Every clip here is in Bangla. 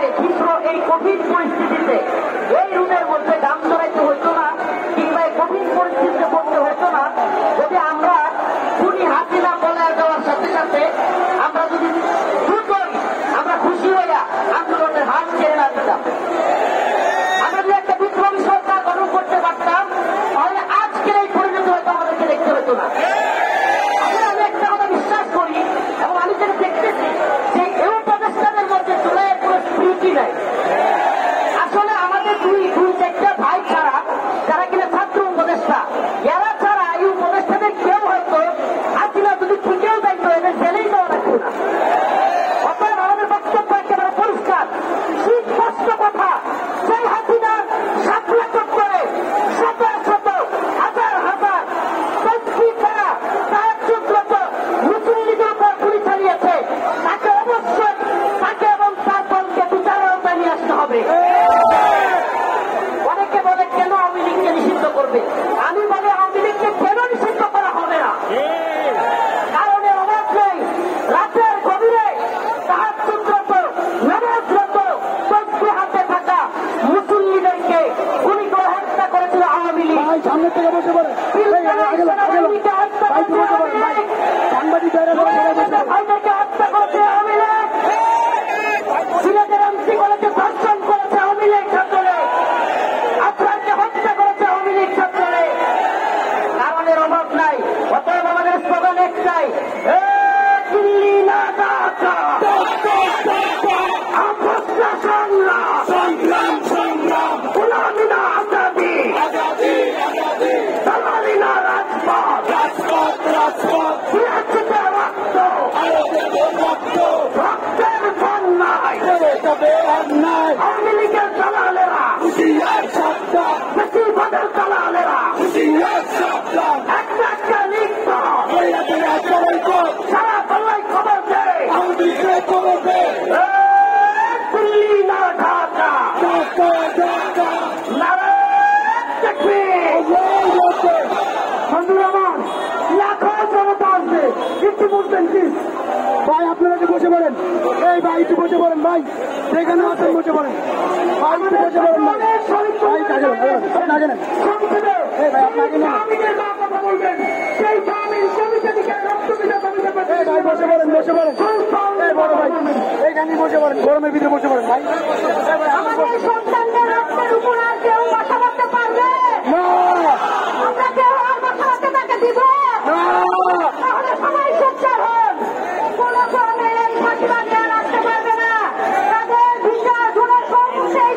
আগে ক্ষিপ্র এই কঠিন পরিস্থিতিতে এই রুমের মধ্যে দাম চড়াইতে হতো না, কিংবা এই কঠিন পরিস্থিতিতে পড়তে হতো না যদি আমরা খুনি হাসিনা পলায় যাওয়ার সাথে সাথে আমরা যদি দ্রুতই আমরা খুশি হইয়া আন্দোলনের হাত ছেড়ে না দিতাম। আমরা যদি একটা বিপ্লবী সরকার গঠন করতে পারতাম তাহলে আজকের এই পরিণতি হয়তো আমাদেরকে দেখতে হতো না। আমি একটা কথা বিশ্বাস করি এবং আমি যেটা দেখতেছি যে এই উপদেষ্টাদের মধ্যে জুলাইয়ের কোনো স্মৃতি নাই। আসলে আমাদের দুই চারটা ভাই ছাড়া যারা কিনা ছাত্র উপদেষ্টা, এরা ছাড়া এই উপদেষ্টাদের কেউ হয়তো হাসিনা যদি ঠিকেও দায়িত্ব এদের জেলেই দেওয়া রাখতো না। অতএব আমাদের বক্তব্য একেবারে পরিষ্কার, সুস্পষ্ট কথা, সেই হাসিনা 7 লাখ করে শত শত হাজার হাজার ব্যক্তি ছাড়া সাহায্যরত মুসলিম লীগের উপর গুলি চালিয়েছে, তাকে অবশ্যই তাকে এবং তার দলকে বিচারের আওতায় নিয়ে আসতে হবে। অনেকে বলে কেন আওয়ামী লীগকে নিষিদ্ধ করবে, আমি বলি আওয়ামী লীগকে কেন নিষিদ্ধ করা হবে না, কারণ এর অভাব নেই। রাতের গভীরে সাহায্যরত নামাজরত ব্যক্তি হাতে থাকা মুসলিম লীগকে গুলি করে হত্যা করেছিল আওয়ামী লীগ। সামনে থেকে বসে পড়ে সেনাবাহিনীকে হত্যা করেছে আওয়ামী লীগ, ভাইদেরকে হত্যা করেছে আওয়ামী লীগ, সিলেটের এমসি কলেজে ধর্ষণ করেছে আওয়ামী লীগ ছাত্রলীগ, আফরানকে হত্যা করেছে আওয়ামী লীগ ছাত্রলীগ। কারণের অভাব নাই। অতএব আমাদের স্লোগান একটাই, দিল্লি না ঢাকা, আপোষ না সংগ্রাম, গোলামি না আজাদি, দালালি না রাজপথ, সিয়াসতে রক্ত, রক্তের বন্যায় আওয়ামী লীগের দালালেরা, বেশিরভাগের দালালেরা একটা একটা লিখত সারা পাল্লাই খবর দেয়, দিল্লি না ঢাকা, লাখো জনতা আসবে, একটু বুঝবেন প্লিজ ভাই, আপনারা একটু বসে পড়েন। এই ভাই একটু বসে পড়েন, ভাই যেখানে আছেন বসে পড়েন, ভাই একটু বসে পড়েন, ভাই ভাই কাকে নেন এই ভাই আপনাকে নেন, কথা বলবেন সেই গ্রামীণ কমিটি থেকে ভাই বসে পড়েন, বসে পড়েন, এই বড় ভাই এইখানেই বসে পড়েন, গরমের ভিতরে বসে পড়েন ভাই। আমাদের সন্তানদের রক্তের উপর আর কেউ বাসা বাঁধতে পারবে না, আমরা কেউ আর বাসা বাঁধতে তাকে দিব তাহলে সবাই সোচ্চার হন। কোন ধরনের এই ফাঁসিবাদী আর রাখতে পারবে না। তাদের ভিসা ধরে সমস্ত এই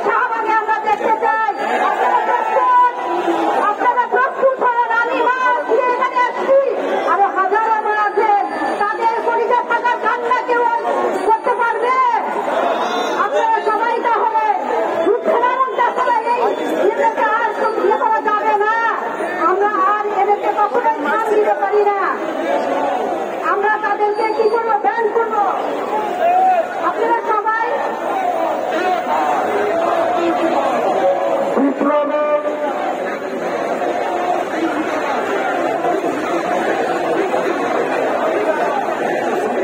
শাহবাগে আমরা দেখতে চাই। আপনারা প্রস্তুত হন। আমি মা আজকে এখানে আসছি, আরো হাজারো মা আছেন, তাদের পরিচয় থাকার কান্না কেউ করতে পারবে। আপনারা সবাই তাহলে যুদ্ধের এমনটা সবাই এদেরকে আর ইয়ে করা যাবে না। আমরা আর এদেরকে কখনোই ধান দিতে পারি না। আমরা তাদেরকে কি করবো, ব্যান করবো। আপনারা সবাই বিপ্লবের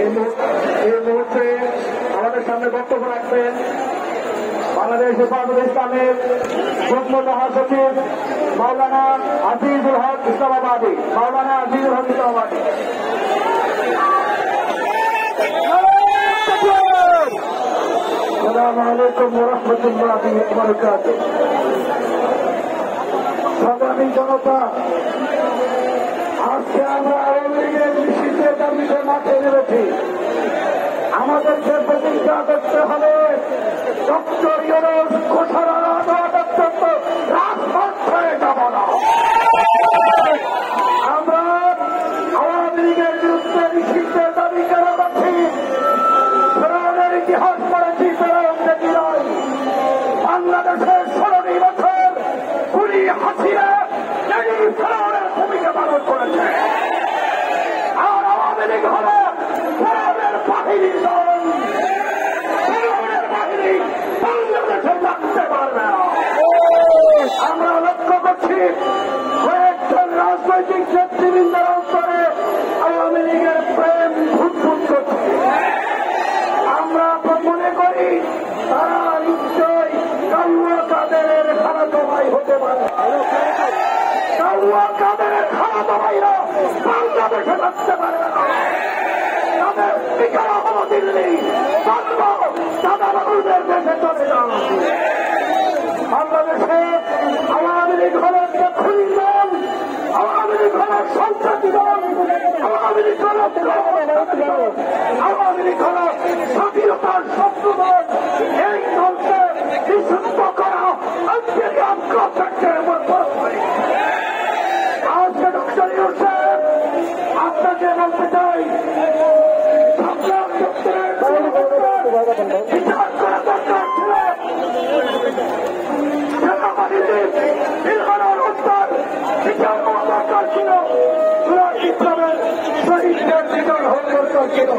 এই মুহূর্তে আমাদের সামনে বক্তব্য রাখবেন বাংলাদেশ হেফাজত ইসলামের যুগ্ম মহাসচিব মাওলানা আজিজুল হক ইসলামাবাদী। মাওলানা আজিজুল হক ইসলামাবাদী। আসসালামু আলাইকুম ওয়া রাহমাতুল্লাহি ওয়া বারাকাতুহু। সংগ্রামী জনতা, আজকে আমরা আওয়ামী লীগের নিষিদ্ধের দাবিতে মাঠে নেমেছি। আমাদেরকে প্রতিজ্ঞা করতে হবে ডক্টর ইউনূস ঘোষণা না দেওয়া পর্যন্ত রাজপথ ছেড়ে যাব না। আমরা আওয়ামী লীগের বিরুদ্ধে নিষিদ্ধের দাবি কেন করছি? ফেরাউনের ইতিহাস পড়েছি, ফেরাউন দেখি নয়। বাংলাদেশের 16 বছর খুনি হাসিনা এই ফেরাউনের ভূমিকা পালন করেছে। আর আওয়ামী লীগ হল ফেরাউনের বাহিনীর দল। ফেরাউনের বাহিনী বাংলাদেশে থাকতে পারবে না। আমরা লক্ষ্য করছি কয়েকজন রাজনৈতিক নেতৃবৃন্দের অন্তরে আওয়ামী লীগের প্রেম ভুটভুট করছে। আমরা মনে এবং কাদের খালাতো ভাইরা বাংলাদেশে থাকতে পারে না। তাদের ঠিকানা হলো দিল্লি, দাদা বাবুদের দেশে চলে যান। বাংলাদেশে আওয়ামী লীগ হলেন খুনি দল, আওয়ামী লীগ হলেন সন্ত্রাসী দল, আওয়ামী লীগ হল আওয়ামী লীগ হল স্বাধীনতার শত্রু দল। এই দলকে নিষিদ্ধ করা আজকে আগ্রহের মধ্যে আজকে ডক্টর ইউসুফ আপনাকে বলতে চাই, আপনার ক্ষেত্রে বিচার করা দরকার ছিল। সেনাবাহিনীতে নির্মাণের উত্তর বিচার করা দরকার ছিল। ইসলামের শহীদদের বিচার হওয়া দরকার ছিল।